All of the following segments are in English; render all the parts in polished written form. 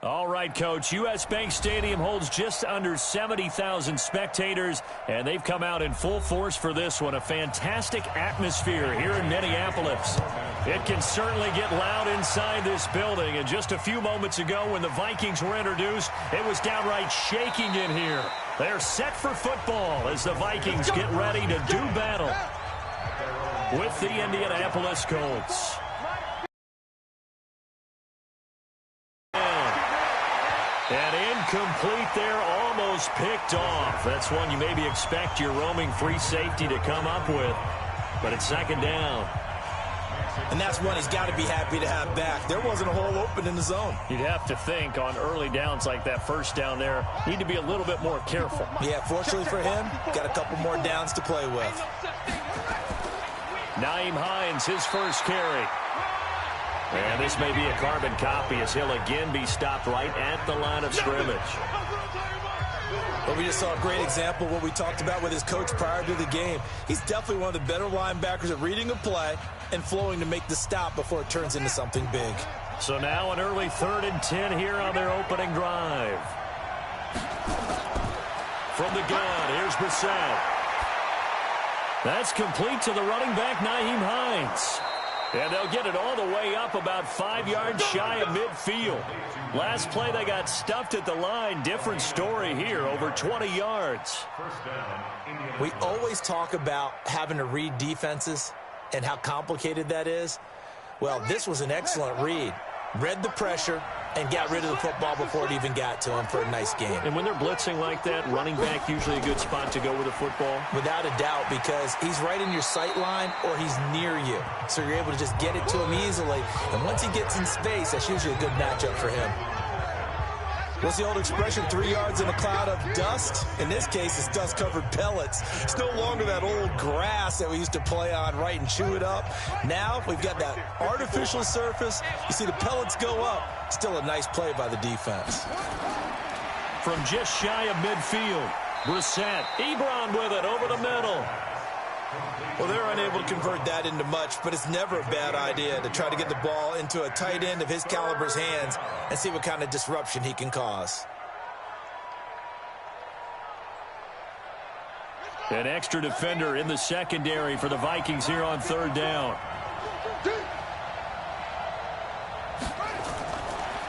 All right, Coach. U.S. Bank Stadium holds just under 70,000 spectators, and they've come out in full force for this one. A fantastic atmosphere here in Minneapolis. It can certainly get loud inside this building, and just a few moments ago when the Vikings were introduced, it was downright shaking in here. They're set for football as the Vikings get ready to do battle with the Indianapolis Colts. And incomplete there, almost picked off. That's one you maybe expect your roaming free safety to come up with. But it's second down. And that's one he's got to be happy to have back. There wasn't a hole open in the zone. You'd have to think on early downs like that first down there, need to be a little bit more careful. Yeah, fortunately for him, got a couple more downs to play with. Nyheim Hines, his first carry. And this may be a carbon copy as he'll again be stopped right at the line of scrimmage. But we just saw a great example of what we talked about with his coach prior to the game. He's definitely one of the better linebackers at reading a play and flowing to make the stop before it turns into something big. So now an early 3rd and 10 here on their opening drive. From the gun, here's Brissett. That's complete to the running back, Nyheim Hines. And they'll get it all the way up about 5 yards shy of midfield. Last play, they got stuffed at the line. Different story here, over 20 yards. We always talk about having to read defenses and how complicated that is. Well, this was an excellent read. Read the pressure and got rid of the football before it even got to him for a nice game. And when they're blitzing like that, running back usually a good spot to go with the football? Without a doubt, because he's right in your sight line or he's near you. So you're able to just get it to him easily. And once he gets in space, that's usually a good matchup for him. What's the old expression, 3 yards in a cloud of dust? In this case, it's dust-covered pellets. It's no longer that old grass that we used to play on, right, and chew it up. Now we've got that artificial surface. You see the pellets go up. Still a nice play by the defense. From just shy of midfield, Brissett. Ebron with it over the middle. Well, they're unable to convert that into much, but it's never a bad idea to try to get the ball into a tight end of his caliber's hands and see what kind of disruption he can cause. An extra defender in the secondary for the Vikings here on 3rd down.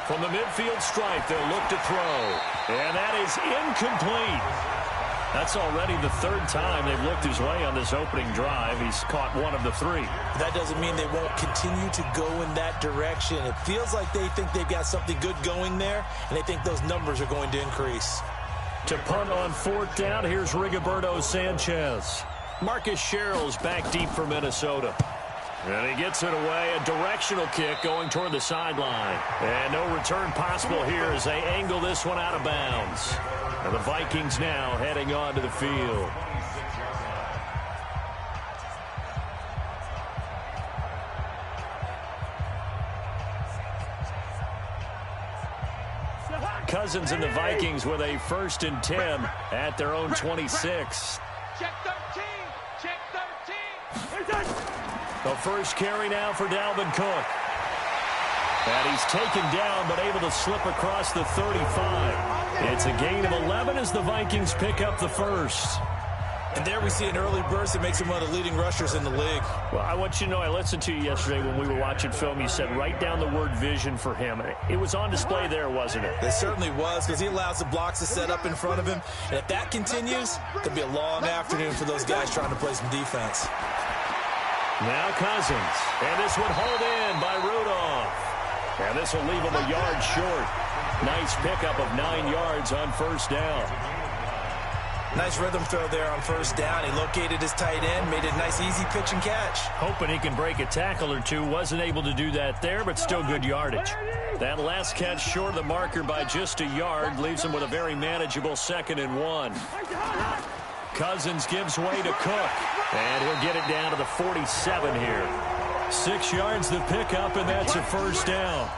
From the midfield stripe, they'll look to throw. And that is incomplete. That's already the 3rd time they've looked his way on this opening drive. He's caught one of the 3. That doesn't mean they won't continue to go in that direction. It feels like they think they've got something good going there, and they think those numbers are going to increase. To punt on 4th down, here's Rigoberto Sanchez. Marcus Sherrill's back deep for Minnesota. And he gets it away, a directional kick going toward the sideline. And no return possible here as they angle this one out of bounds. And the Vikings now heading on to the field. Cousins and the Vikings with a 1st and 10 at their own 26. Check 13. Check 13. The first carry now for Dalvin Cook. And he's taken down but able to slip across the 35. It's a gain of 11 as the Vikings pick up the 1st. And there we see an early burst that makes him one of the leading rushers in the league. Well, I want you to know, I listened to you yesterday when we were watching film. You said write down the word vision for him. It was on display there, wasn't it? It certainly was, because he allows the blocks to set up in front of him. And if that continues, it could be a long afternoon for those guys trying to play some defense. Now Cousins. And this one hauled in by Rudolph. And this will leave him a yard short. Nice pickup of 9 yards on 1st down. Nice rhythm throw there on 1st down. He located his tight end, made a nice easy pitch and catch. Hoping he can break a tackle or two. Wasn't able to do that there, but still good yardage. That last catch short of the marker by just a yard leaves him with a very manageable 2nd and 1. Cousins gives way to Cook. And he'll get it down to the 47 here. 6 yards the pickup, and that's a 1st down.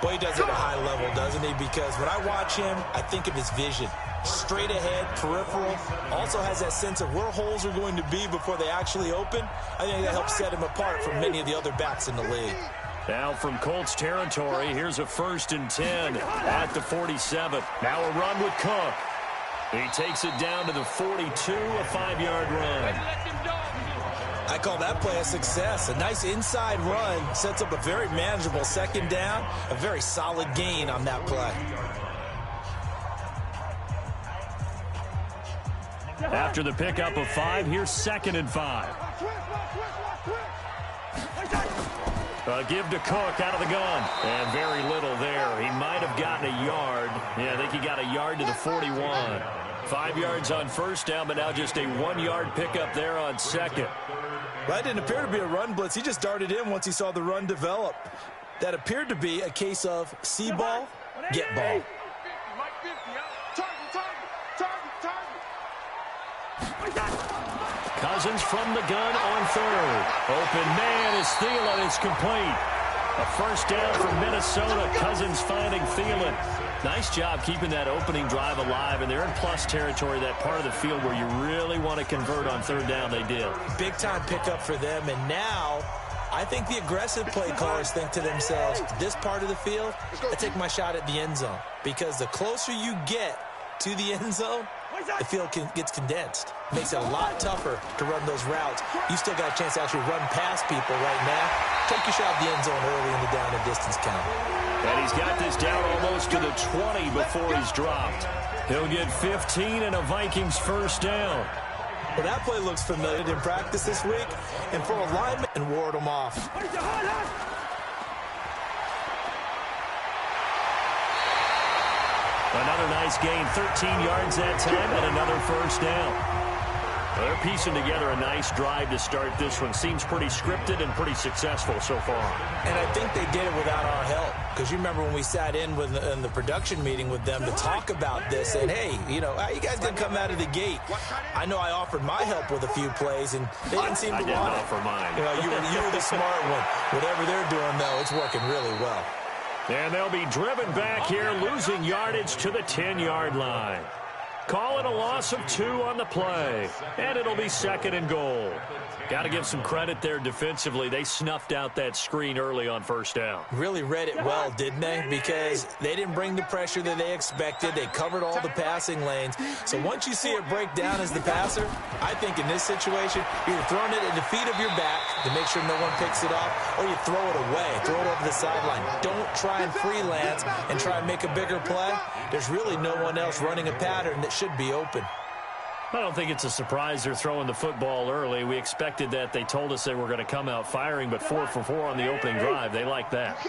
Boy, he does it at a high level, doesn't he? Because when I watch him, I think of his vision. Straight ahead, peripheral. Also has that sense of where holes are going to be before they actually open. I think that helps set him apart from many of the other backs in the league. Now from Colts territory, here's a 1st and 10 at the 47. Now a run with Cook. He takes it down to the 42, a 5-yard run. I call that play a success. A nice inside run sets up a very manageable 2nd down, a very solid gain on that play. After the pickup of 5, here's 2nd and 5. Give to Cook out of the gun. And very little there. He might have gotten a yard. Yeah, I think he got a yard to the 41. 5 yards on 1st down, but now just a 1-yard pickup there on 2nd. That didn't appear to be a run blitz. He just darted in once he saw the run develop. That appeared to be a case of see ball, get ball. Cousins from the gun on 3rd. Open man is Thielen. It's complete. A 1st down for Minnesota. Cousins finding Thielen. Nice job keeping that opening drive alive, and they're in plus territory, that part of the field where you really want to convert on 3rd down. They did. Big-time pickup for them, and now I think the aggressive play callers think to themselves, this part of the field, I take my shot at the end zone, because the closer you get to the end zone, the field gets condensed. Makes it a lot tougher to run those routes. You still got a chance to actually run past people right now. Take your shot at the end zone early in the down and distance count. And he's got this down almost to the 20 before he's dropped. He'll get 15 and a Vikings 1st down. Well, that play looks familiar in practice this week. And for a lineman, and ward him off. Another nice gain, 13 yards that time, and another 1st down. They're piecing together a nice drive to start this one. Seems pretty scripted and pretty successful so far. And I think they did it without our help. Because you remember when we sat in the production meeting with them to talk about this, and hey, you know, how you guys didn't come out of the gate? I know I offered my help with a few plays, and they didn't seem to want it. I didn't offer mine. You know, you were the smart one. Whatever they're doing, though, it's working really well. And they'll be driven back here, losing yardage to the 10-yard line. Call it a loss of 2 on the play, and it'll be 2nd and goal. Got to give some credit there defensively. They snuffed out that screen early on 1st down. Really read it well, didn't they? Because they didn't bring the pressure that they expected. They covered all the passing lanes. So once you see it break down as the passer, I think in this situation, you're throwing it at the feet of your back to make sure no one picks it off, or you throw it away, throw it over the sideline. Don't try and freelance and try and make a bigger play. There's really no one else running a pattern that should be open. I don't think it's a surprise they're throwing the football early. We expected that. They told us they were going to come out firing, but 4 for 4 on the opening drive. They like that.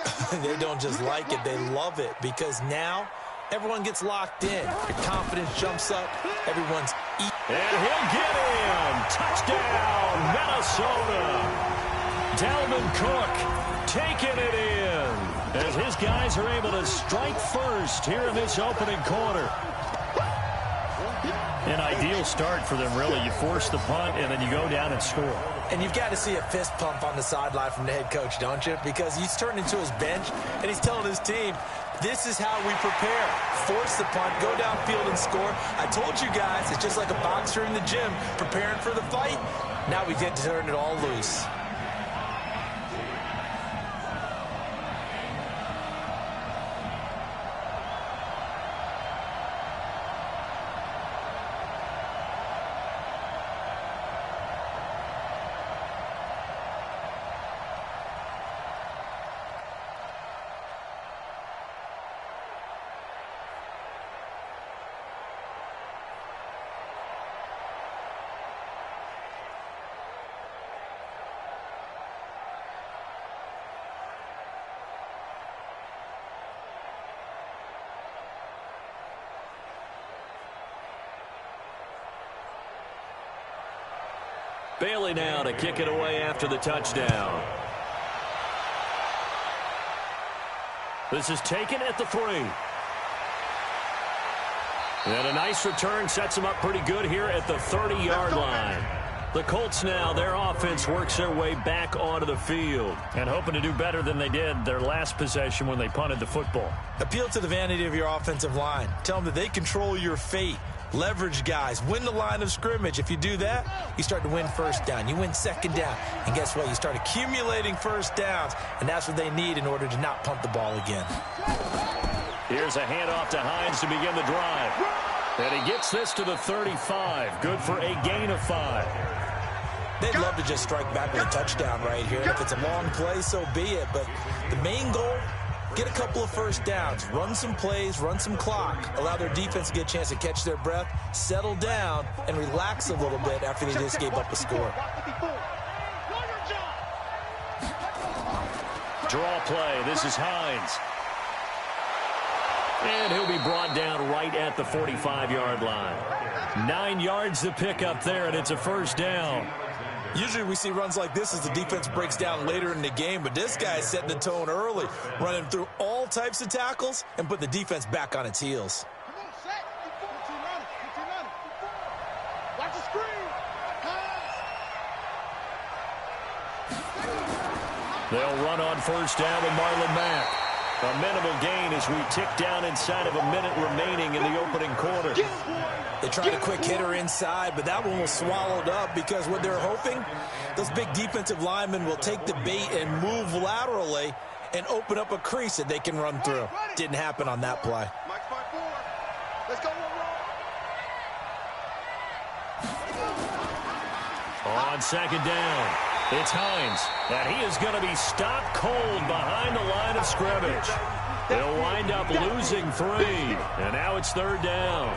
They don't just like it. They love it, because now everyone gets locked in. Your confidence jumps up. Everyone's eating. And he'll get in. Touchdown, Minnesota. Dalvin Cook taking it in as his guys are able to strike first here in this opening quarter. An ideal start for them, really. You force the punt, and then you go down and score. And you've got to see a fist pump on the sideline from the head coach, don't you? Because he's turning to his bench, and he's telling his team, this is how we prepare. Force the punt, go downfield and score. I told you guys, it's just like a boxer in the gym preparing for the fight. Now we get to turn it all loose. Bailey now to kick it away after the touchdown. This is taken at the 3. And a nice return sets him up pretty good here at the 30-yard line. The Colts now, their offense works their way back onto the field and hoping to do better than they did their last possession when they punted the football. Appeal to the vanity of your offensive line. Tell them that they control your fate. leverage guys, win the line of scrimmage. If you do that, you start to win first down. You win second down. And guess what? You start accumulating first downs, and that's what they need in order to not punt the ball again. Here's a handoff to Hines to begin the drive. And he gets this to the 35. Good for a gain of 5. They'd love to just strike back with a touchdown right here. And if it's a long play, so be it. But the main goal, get a couple of first downs, run some plays, run some clock, allow their defense to get a chance to catch their breath, settle down, and relax a little bit after they just gave up a score. Draw play. This is Hines. And he'll be brought down right at the 45-yard line. 9 yards to pick up there, and it's a first down. Usually we see runs like this as the defense breaks down later in the game, but this guy is setting the tone early, running through all types of tackles and put the defense back on its heels. Watch the screen. They'll run on first down with Marlon Mack. A minimal gain as we tick down inside of a minute remaining in the opening quarter. They tried a quick hitter inside, but that one was swallowed up because what they're hoping, those big defensive linemen will take the bait and move laterally and open up a crease that they can run through. Didn't happen on that play. Let's go. On second down, it's Hines, and he is going to be stopped cold behind the line of scrimmage. They'll wind up losing 3, and now it's third down.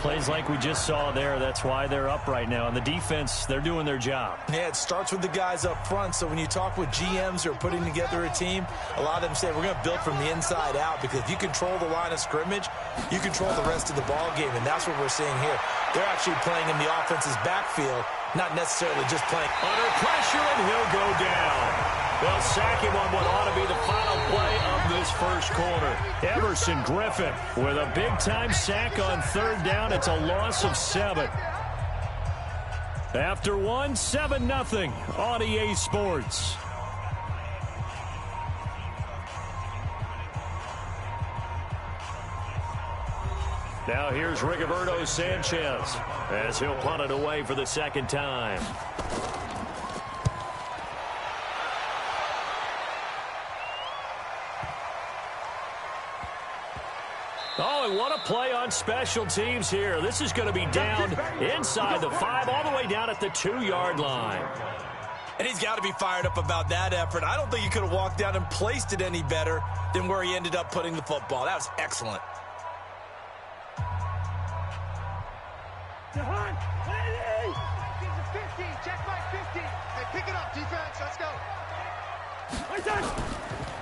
Plays like we just saw there, that's why they're up right now. And the defense, they're doing their job. Yeah, it starts with the guys up front. So when you talk with GMs who are putting together a team, a lot of them say we're going to build from the inside out, because if you control the line of scrimmage, you control the rest of the ball game, and that's what we're seeing here. They're actually playing in the offense's backfield, not necessarily just playing under pressure, and he'll go down. They'll sack him on what ought to be the final play of this first quarter. Everson Griffin with a big-time sack on third down. It's a loss of 7. After 1, 7-0 on EA Sports. Now here's Rigoberto Sanchez as he'll punt it away for the second time. Oh, and what a play on special teams here. This is going to be down inside the 5, all the way down at the 2-yard line. And he's got to be fired up about that effort. I don't think he could have walked down and placed it any better than where he ended up putting the football. That was excellent.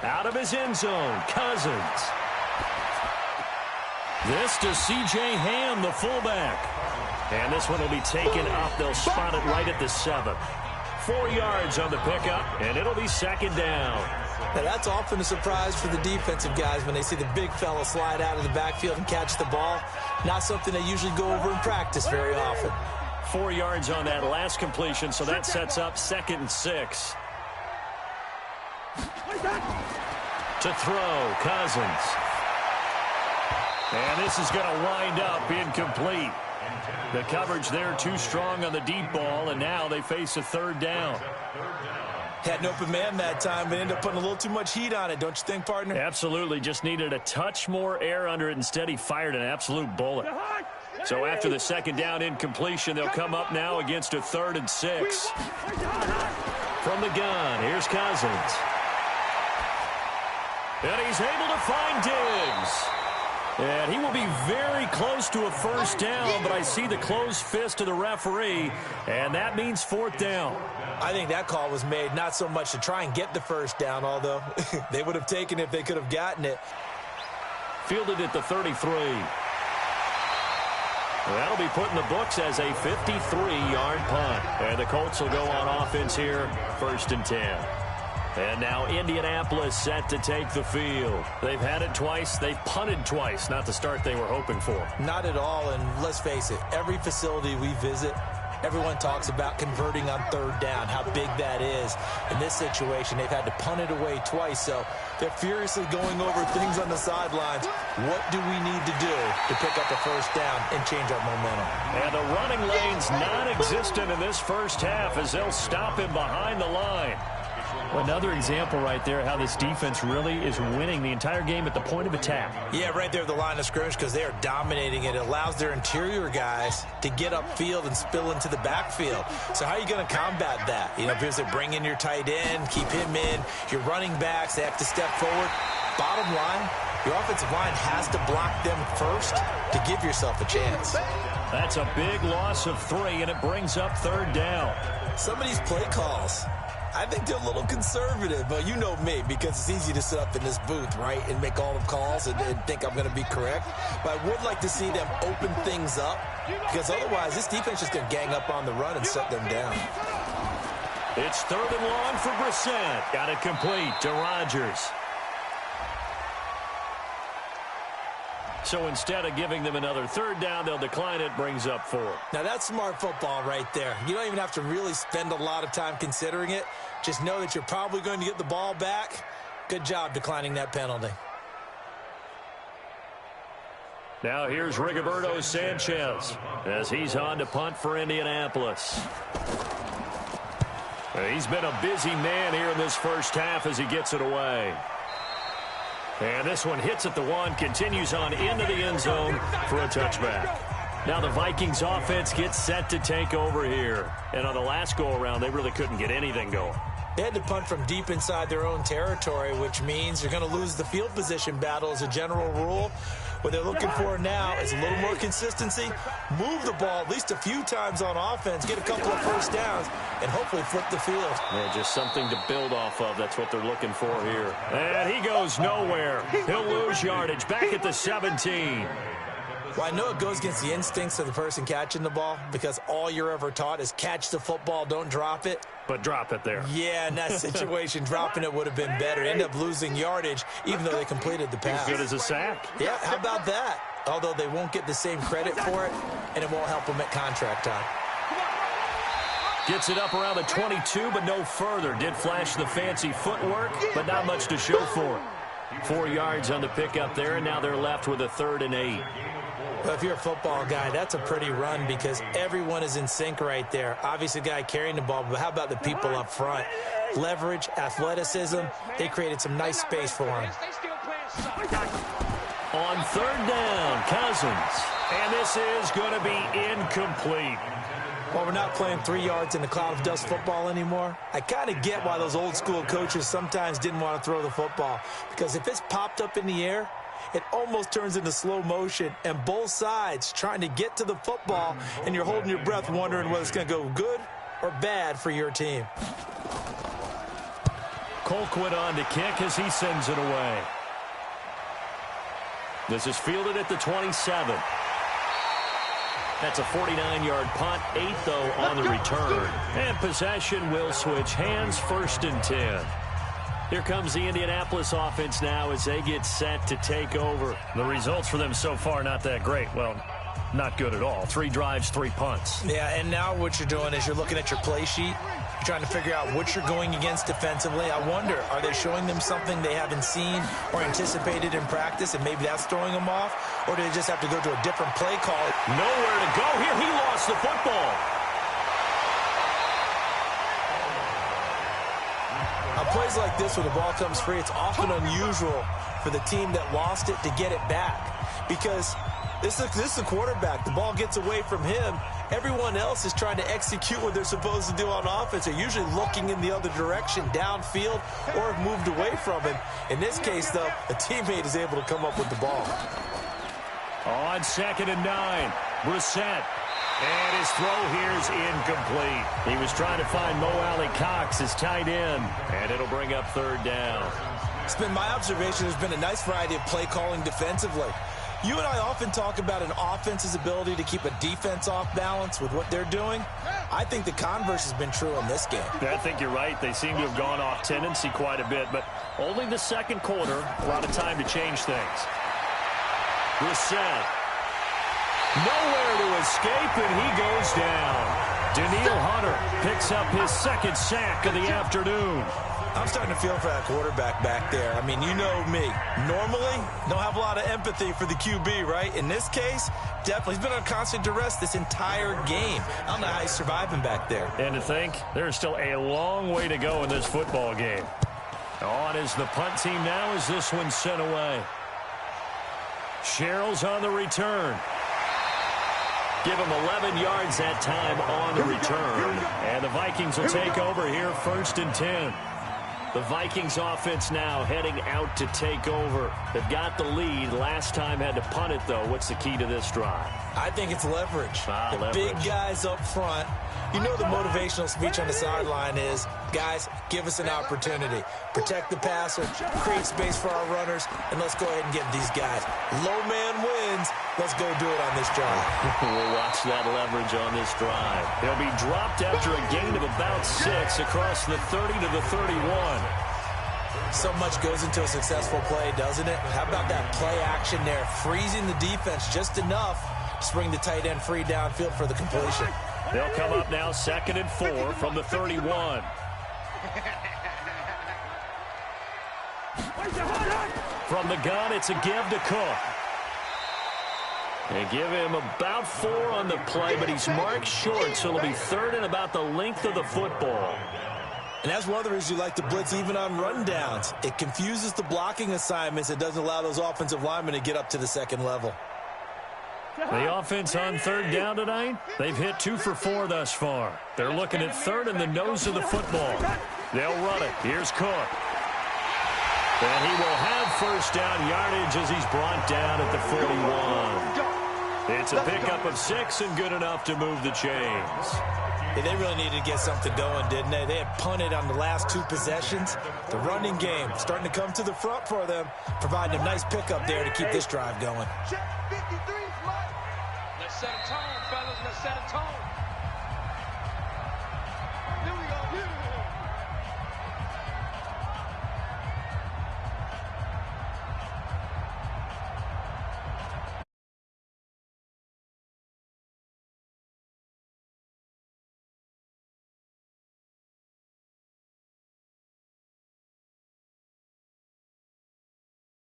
Out of his end zone, Cousins. This to C.J. Ham, the fullback. And this one will be taken up. They'll spot it right at the 7. 4 yards on the pickup, and it'll be second down. Now, that's often a surprise for the defensive guys when they see the big fella slide out of the backfield and catch the ball. Not something they usually go over in practice very often. 4 yards on that last completion, so that sets up 2nd and 6. To throw, Cousins. And this is going to wind up incomplete. The coverage there too strong on the deep ball, and now they face a third down. Had an open man that time, but ended up putting a little too much heat on it, don't you think, partner? Absolutely. Just needed a touch more air under it. Instead, he fired an absolute bullet. So after the second down incompletion, they'll come up now against a 3rd and 6. From the gun, here's Cousins. And he's able to find Diggs. And he will be very close to a first down, but I see the closed fist of the referee, and that means 4th down. I think that call was made not so much to try and get the first down, although they would have taken it if they could have gotten it. Fielded at the 33. That'll be put in the books as a 53-yard punt. And the Colts will go on offense here, 1st and 10. And now Indianapolis set to take the field. They've had it twice. They've punted twice. Not the start they were hoping for. Not at all, and let's face it, every facility we visit, Everyone talks about converting on third down, how big that is. In this situation, they've had to punt it away twice, so they're furiously going over things on the sidelines. What do we need to do to pick up a first down and change our momentum? And the running lane's non-existent in this first half as they'll stop him behind the line. Another example right there how this defense really is winning the entire game at the point of attack. Yeah, right there at the line of scrimmage because they are dominating it. It allows their interior guys to get upfield and spill into the backfield. So how are you going to combat that? You know, because they bring in your tight end, keep him in. Your running backs, they have to step forward. Bottom line, your offensive line has to block them first to give yourself a chance. That's a big loss of 3, and it brings up third down. Some of these play calls, I think they're a little conservative, but you know me, because it's easy to sit up in this booth, right, and make all the calls and think I'm going to be correct. But I would like to see them open things up, because otherwise this defense is going to gang up on the run and shut them down. It's 3rd and long for Brissett. Got it complete to Rodgers. So instead of giving them another third down, they'll decline it, brings up 4. Now that's smart football right there. You don't even have to really spend a lot of time considering it. Just know that you're probably going to get the ball back. Good job declining that penalty. Now here's Rigoberto Sanchez as he's on to punt for Indianapolis. He's been a busy man here in this first half as he gets it away. And this one hits at the 1, continues on into the end zone for a touchback. Now the Vikings offense gets set to take over here. And on the last go-around, they really couldn't get anything going. They had to punt from deep inside their own territory, which means you're going to lose the field position battle as a general rule. What they're looking for now is a little more consistency, move the ball at least a few times on offense, get a couple of first downs, and hopefully flip the field. Yeah, just something to build off of. That's what they're looking for here. And he goes nowhere. He'll lose yardage back at the 17. Well, I know it goes against the instincts of the person catching the ball because all you're ever taught is catch the football, don't drop it. But drop it there. Yeah, in that situation, dropping it would have been better. End up losing yardage, even though they completed the pass. As good as a sack. Yeah, how about that? Although they won't get the same credit for it, and it won't help them at contract time. Gets it up around the 22, but no further. Did flash the fancy footwork, but not much to show for it. 4 yards on the pickup there, and now they're left with a 3rd and 8. Well, if you're a football guy, that's a pretty run because everyone is in sync right there. Obviously, the guy carrying the ball, but how about the people up front? Leverage, athleticism, they created some nice space for him. On 3rd down, Cousins. And this is going to be incomplete. Well, we're not playing 3 yards in the cloud of dust football anymore. I kind of get why those old school coaches sometimes didn't want to throw the football. Because if it's popped up in the air, it almost turns into slow motion, and both sides trying to get to the football, and you're holding your breath wondering whether it's going to go good or bad for your team. Colquitt on to kick as he sends it away. This is fielded at the 27. That's a 49-yard punt, 8 though on the return. And possession will switch hands, 1st and 10. Here comes the Indianapolis offense now as they get set to take over. The results for them so far not that great. Well, not good at all. 3 drives, 3 punts. Yeah, and now what you're doing is you're looking at your play sheet. You're trying to figure out what you're going against defensively. I wonder, are they showing them something they haven't seen or anticipated in practice, and maybe that's throwing them off? Or do they just have to go to a different play call? Nowhere to go here. He lost the football. On plays like this where the ball comes free, it's often unusual for the team that lost it to get it back because this is the quarterback. The ball gets away from him. Everyone else is trying to execute what they're supposed to do on offense. They're usually looking in the other direction, downfield, or have moved away from him. In this case, though, a teammate is able to come up with the ball. On 2nd and 9, Brissett. And his throw here's incomplete. He was trying to find Mo Alley-Cox, his tight end, and it'll bring up 3rd down. It's been my observation there's been a nice variety of play calling defensively. You and I often talk about an offense's ability to keep a defense off balance with what they're doing. I think the converse has been true in this game. I think you're right. They seem to have gone off tendency quite a bit, but only the 2nd quarter, a lot of time to change things. Brissett. Nowhere to escape, and he goes down. Danielle Hunter picks up his second sack of the afternoon. I'm starting to feel for that quarterback back there. I mean, you know me. Normally, don't have a lot of empathy for the QB, right? In this case, definitely. He's been on constant duress this entire game. I don't know how he's surviving back there. And to think, there's still a long way to go in this football game. On is the punt team now as this one's sent away. Sherrill's on the return. Give him 11 yards that time on the return. And the Vikings will take over here 1st and 10. The Vikings offense now heading out to take over. They've got the lead. Last time had to punt it, though. What's the key to this drive? I think it's leverage. The leverage. Big guys up front. You know the motivational speech on the sideline is, guys, give us an opportunity. Protect the passer, create space for our runners, and let's go ahead and get these guys. Low man wins. Let's go do it on this drive. We'll watch that leverage on this drive. He'll be dropped after a gain of about 6 across the 30 to the 31. So much goes into a successful play, doesn't it? How about that play action there? Freezing the defense just enough to bring the tight end free downfield for the completion. They'll come up now 2nd and 4 from the 31. From the gun, it's a give to Cook. They give him about 4 on the play, but he's marked short, so it'll be 3rd and about the length of the football. And that's one of the reasons you like to blitz even on rundowns. It confuses the blocking assignments. It doesn't allow those offensive linemen to get up to the second level. The offense on 3rd down tonight, they've hit 2 for 4 thus far. They're looking at 3rd and the nose of the football. They'll run it. Here's Cook. And he will have 1st down yardage as he's brought down at the 41. It's a pickup of 6 and good enough to move the chains. Yeah, they really needed to get something going, didn't they? They had punted on the last 2 possessions. The running game starting to come to the front for them, providing a nice pickup there to keep this drive going. Check 53's Let's set a tone, fellas. Let's set a tone.